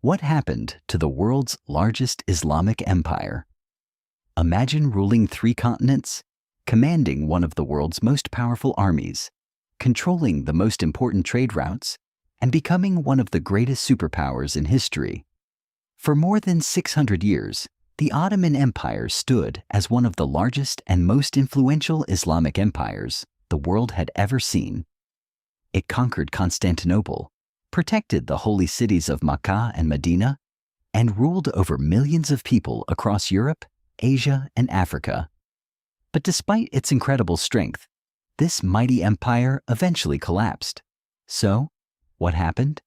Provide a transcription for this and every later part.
What happened to the world's largest Islamic empire? Imagine ruling 3 continents, commanding one of the world's most powerful armies, controlling the most important trade routes, and becoming one of the greatest superpowers in history. For more than 600 years, the Ottoman Empire stood as one of the largest and most influential Islamic empires the world had ever seen. It conquered Constantinople, protected the holy cities of Mecca and Medina, and ruled over millions of people across Europe, Asia, and Africa. But despite its incredible strength, this mighty empire eventually collapsed. So, what happened?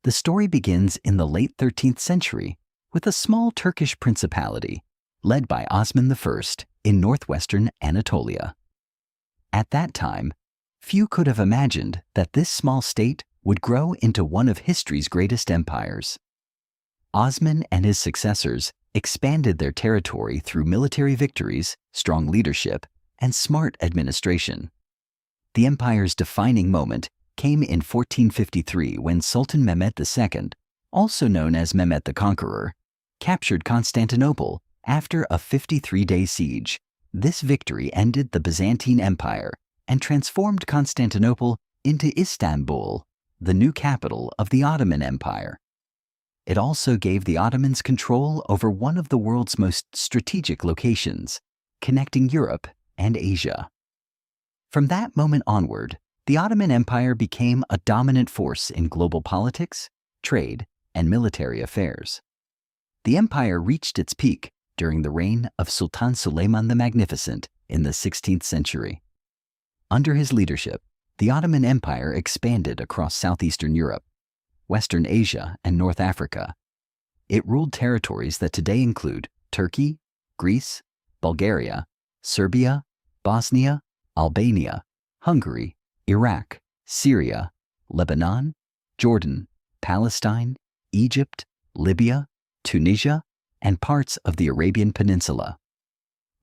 The story begins in the late 13th century with a small Turkish principality led by Osman I in northwestern Anatolia. At that time, few could have imagined that this small state would grow into one of history's greatest empires. Osman and his successors expanded their territory through military victories, strong leadership, and smart administration. The empire's defining moment came in 1453 when Sultan Mehmed II, also known as Mehmed the Conqueror, captured Constantinople after a 53-day siege. This victory ended the Byzantine Empire and transformed Constantinople into Istanbul, the new capital of the Ottoman Empire. It also gave the Ottomans control over one of the world's most strategic locations, connecting Europe and Asia. From that moment onward, the Ottoman Empire became a dominant force in global politics, trade, and military affairs. The empire reached its peak during the reign of Sultan Suleiman the Magnificent in the 16th century. Under his leadership, the Ottoman Empire expanded across southeastern Europe, Western Asia, and North Africa. It ruled territories that today include Turkey, Greece, Bulgaria, Serbia, Bosnia, Albania, Hungary, Iraq, Syria, Lebanon, Jordan, Palestine, Egypt, Libya, Tunisia, and parts of the Arabian Peninsula.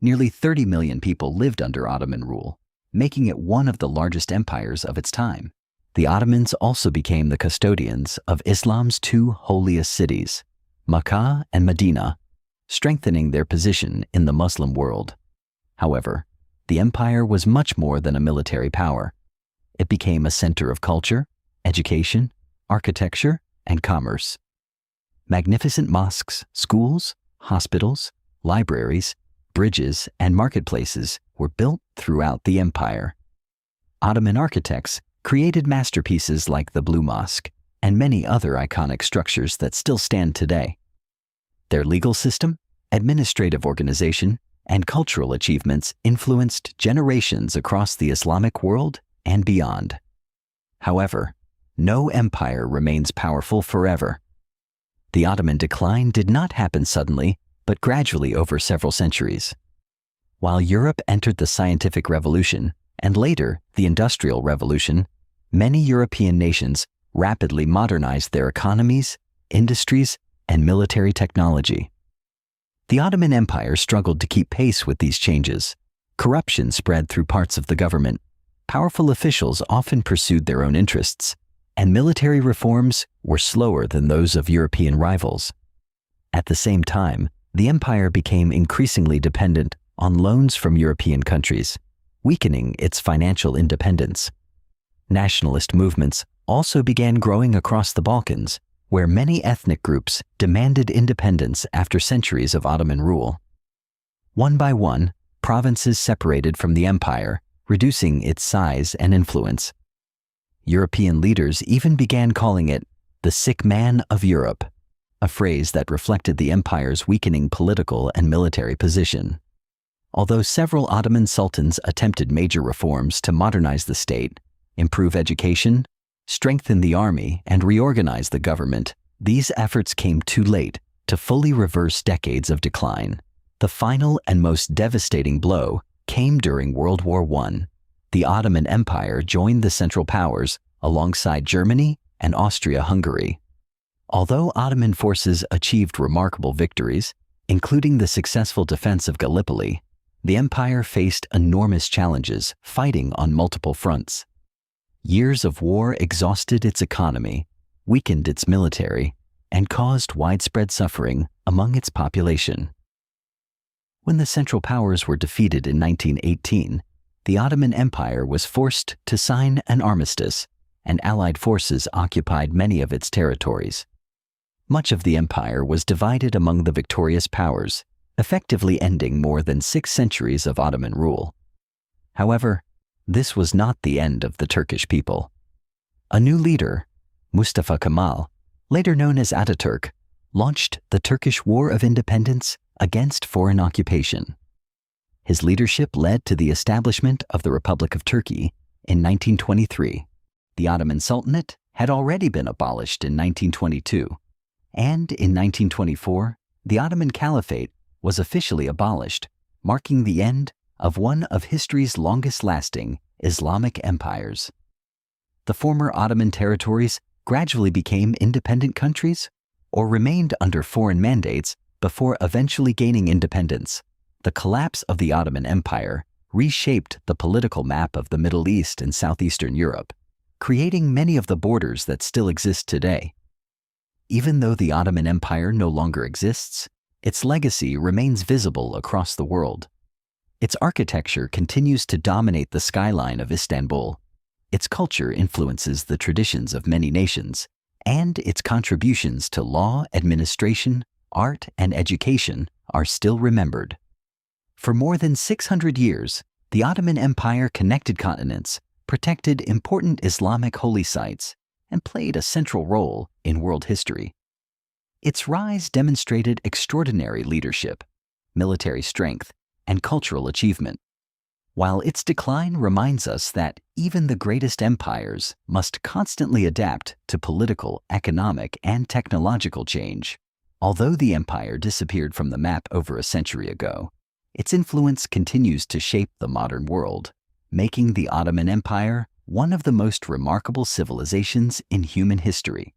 Nearly 30 million people lived under Ottoman rule, making it one of the largest empires of its time. The Ottomans also became the custodians of Islam's 2 holiest cities, Mecca and Medina, strengthening their position in the Muslim world. However, the empire was much more than a military power. It became a center of culture, education, architecture, and commerce. Magnificent mosques, schools, hospitals, libraries, bridges, and marketplaces were built throughout the empire. Ottoman architects created masterpieces like the Blue Mosque and many other iconic structures that still stand today. Their legal system, administrative organization, and cultural achievements influenced generations across the Islamic world and beyond. However, no empire remains powerful forever. The Ottoman decline did not happen suddenly, but gradually over several centuries. While Europe entered the scientific revolution and later the Industrial Revolution, many European nations rapidly modernized their economies, industries, and military technology. The Ottoman Empire struggled to keep pace with these changes. Corruption spread through parts of the government. Powerful officials often pursued their own interests, and military reforms were slower than those of European rivals. At the same time, the empire became increasingly dependent on loans from European countries, weakening its financial independence. Nationalist movements also began growing across the Balkans, where many ethnic groups demanded independence after centuries of Ottoman rule. One by one, provinces separated from the empire, reducing its size and influence. European leaders even began calling it the sick man of Europe, a phrase that reflected the empire's weakening political and military position. Although several Ottoman sultans attempted major reforms to modernize the state, improve education, strengthen the army, and reorganize the government, these efforts came too late to fully reverse decades of decline. The final and most devastating blow came during World War I. The Ottoman Empire joined the Central Powers alongside Germany and Austria-Hungary. Although Ottoman forces achieved remarkable victories, including the successful defense of Gallipoli, the empire faced enormous challenges, fighting on multiple fronts. Years of war exhausted its economy, weakened its military, and caused widespread suffering among its population. When the Central Powers were defeated in 1918, the Ottoman Empire was forced to sign an armistice, and Allied forces occupied many of its territories. Much of the empire was divided among the victorious powers, effectively ending more than 6 centuries of Ottoman rule. However, this was not the end of the Turkish people. A new leader, Mustafa Kemal, later known as Ataturk, launched the Turkish War of Independence against foreign occupation. His leadership led to the establishment of the Republic of Turkey in 1923. The Ottoman Sultanate had already been abolished in 1922, and in 1924, the Ottoman Caliphate was officially abolished, marking the end of one of history's longest-lasting Islamic empires. The former Ottoman territories gradually became independent countries or remained under foreign mandates before eventually gaining independence. The collapse of the Ottoman Empire reshaped the political map of the Middle East and Southeastern Europe, creating many of the borders that still exist today. Even though the Ottoman Empire no longer exists, its legacy remains visible across the world. Its architecture continues to dominate the skyline of Istanbul. Its culture influences the traditions of many nations, and its contributions to law, administration, art, and education are still remembered. For more than 600 years, the Ottoman Empire connected continents, protected important Islamic holy sites, and played a central role in world history. Its rise demonstrated extraordinary leadership, military strength, and cultural achievement, while its decline reminds us that even the greatest empires must constantly adapt to political, economic, and technological change. Although the empire disappeared from the map over a century ago, its influence continues to shape the modern world, making the Ottoman Empire one of the most remarkable civilizations in human history.